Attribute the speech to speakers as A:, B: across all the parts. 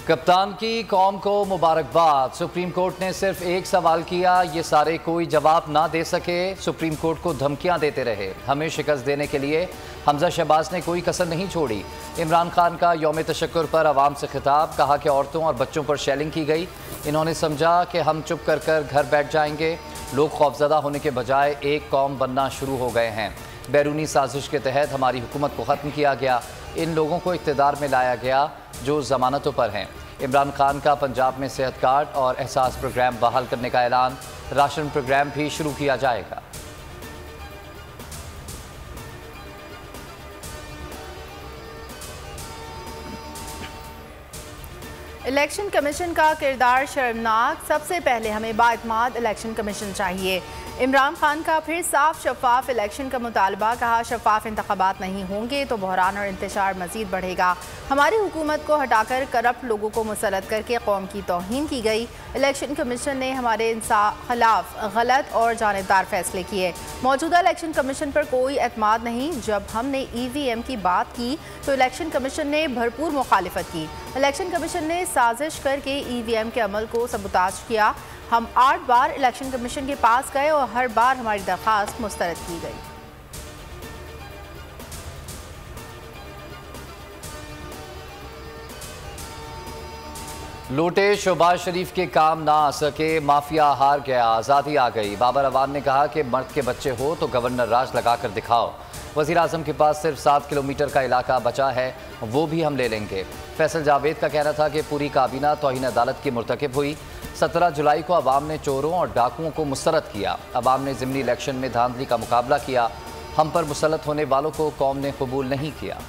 A: कप्तान की कौम को मुबारकबाद। सुप्रीम कोर्ट ने सिर्फ एक सवाल किया, ये सारे कोई जवाब ना दे सके। सुप्रीम कोर्ट को धमकियां देते रहे। हमें शिकस्त देने के लिए हमजा शहबाज ने कोई कसर नहीं छोड़ी। इमरान खान का यौम तशक्कुर पर आवाम से खिताब, कहा कि औरतों और बच्चों पर शेलिंग की गई। इन्होंने समझा कि हम चुप कर कर घर बैठ जाएंगे। लोग खौफजदा होने के बजाय एक कौम बनना शुरू हो गए हैं। बैरूनी साजिश के तहत हमारी हुकूमत को ख़त्म किया गया। इन लोगों को इक़्तिदार में लाया गया जो ज़मानतों पर हैं। इमरान खान का पंजाब में सेहत कार्ड और एहसास प्रोग्राम बहाल करने का ऐलान। राशन प्रोग्राम भी शुरू किया जाएगा।
B: इलेक्शन कमीशन का किरदार शर्मनाक। सबसे पहले हमें बाइतमाद इलेक्शन कमीशन चाहिए। इमरान खान का फिर साफ शफाफ इलेक्शन का मुतालबा, कहा शफाफ इंतखाबात नहीं होंगे तो बहरान और इंतशार मजीद बढ़ेगा। हमारी हुकूमत को हटाकर करप्ट लोगों को मुसल्लत करके कौम की तौहीन की गई। इलेक्शन कमीशन ने हमारे खिलाफ गलत और जानिबदार फैसले किए। मौजूदा इलेक्शन कमीशन पर कोई एतमाद नहीं। जब हमने EVM की बात की तो इलेक्शन कमीशन ने भरपूर मुखालिफत की। इलेक्शन कमीशन ने साजिश करके EVM के अमल को सबूताज किया। हम 8 बार इलेक्शन कमीशन के पास गए और हर बार हमारी दरख्वास्त मुस्तरद की गई।
A: लूटे शहबाज शरीफ के काम ना आ सके, माफिया हार गया, आज़ादी आ गई। बाबर अवान ने कहा कि मर्द के बच्चे हो तो गवर्नर राज लगा कर दिखाओ। वज़ीर आज़म के पास सिर्फ 7 किलोमीटर का इलाका बचा है, वो भी हम ले लेंगे। फैसल जावेद का कहना था कि पूरी काबीना तौहीन अदालत की मुर्तकिब हुई। 17 जुलाई को अवाम ने चोरों और डाकुओं को मुस्तरद किया। अवाम ने ज़िमनी इलेक्शन में धांधली का मुकाबला किया। हम पर मुसल्लत होने वालों को कौम ने कबूल नहीं किया।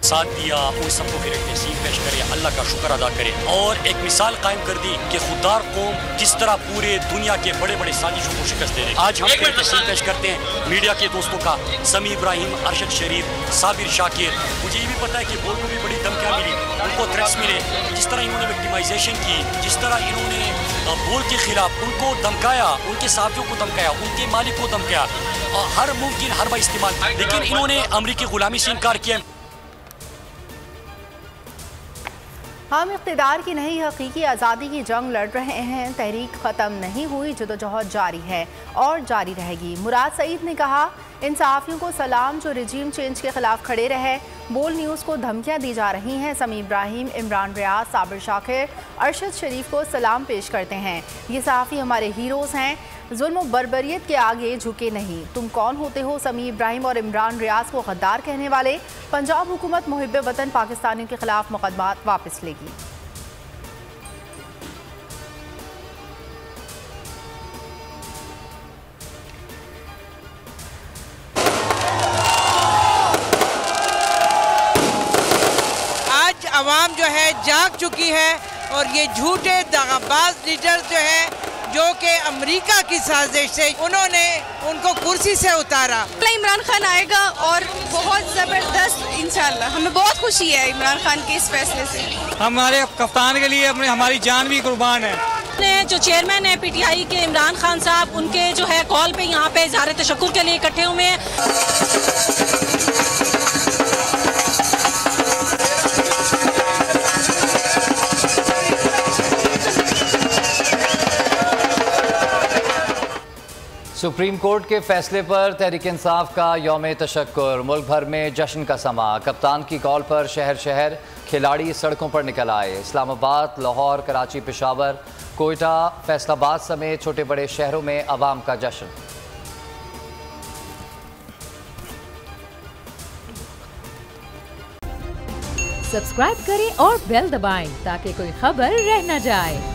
C: साथ दिया, उन सबको फिर एक तहसीन पेश करे, अल्लाह का शुक्र अदा करे और एक मिसाल कायम कर दी कि खुददार कौम किस तरह पूरे दुनिया के बड़े बड़े साजिशों को शिकस्त दे रहे। आज हम फिर तहसीन पेश करते हैं मीडिया के दोस्तों का, समी इब्राहिम, अरशद शरीफ, साबिर शाकिर। मुझे ये भी पता है कि बोल को भी बड़ी धमकियाँ मिली, उनको थ्रेट्स मिले। जिस तरह इन्होंने विक्टिमाइजेशन की, जिस तरह इन्होंने बोल के खिलाफ उनको धमकाया, उनके साथियों को धमकाया, उनके मालिक को धमकाया, हर मुमकिन हरबा इस्तेमाल, लेकिन इन्होंने अमरीकी गुलामी से इनकार किया।
B: हम इक़्तिदार की नहीं, हकीकी आज़ादी की जंग लड़ रहे हैं। तहरीक ख़त्म नहीं हुई, जदोजहद जारी है और जारी रहेगी। मुराद सईद ने कहा, इन सहाफ़ियों को सलाम जो रिजीम चेंज के खिलाफ खड़े रहे। बोल न्यूज़ को धमकियां दी जा रही हैं। समी इब्राहिम, इमरान रियाज, साबिर शाकिर, अरशद शरीफ को सलाम पेश करते हैं। ये सहाफ़ी हमारे हीरोज़ हैं, जुल्म और बर्बरियत के आगे झुके नहीं। तुम कौन होते हो समी इब्राहिम और इमरान रियाज को गद्दार कहने वाले? पंजाब हुकूमत मुहिब्बे वतन पाकिस्तानियों के खिलाफ मुकदमात वापस लेगी।
D: आज अवाम जो है जाग चुकी है और ये झूठे दगाबाज लीडर जो है, जो कि अमेरिका की साजिश से उन्होंने उनको कुर्सी से उतारा।
E: इमरान खान आएगा और बहुत ज़बरदस्त, इंशाल्लाह हमें बहुत खुशी है इमरान खान के इस फैसले से।
F: हमारे कप्तान के लिए हमारी जान भी कुर्बान है।
E: जो चेयरमैन है PTI के इमरान खान साहब, उनके जो है कॉल पे यहाँ पे इज़हार तशक्कुर के लिए इकट्ठे हुए हैं।
A: सुप्रीम कोर्ट के फैसले पर तहरीक इंसाफ का यौम तशक्कुर। मुल्क भर में जश्न का समा। कप्तान की कॉल पर शहर शहर खिलाड़ी सड़कों पर निकल आए। इस्लामाबाद, लाहौर, कराची, पेशावर, कोयटा, फैसलाबाद समेत छोटे बड़े शहरों में अवाम का जश्न।
G: सब्सक्राइब करें और बेल दबाएं ताकि कोई खबर रह न जाए।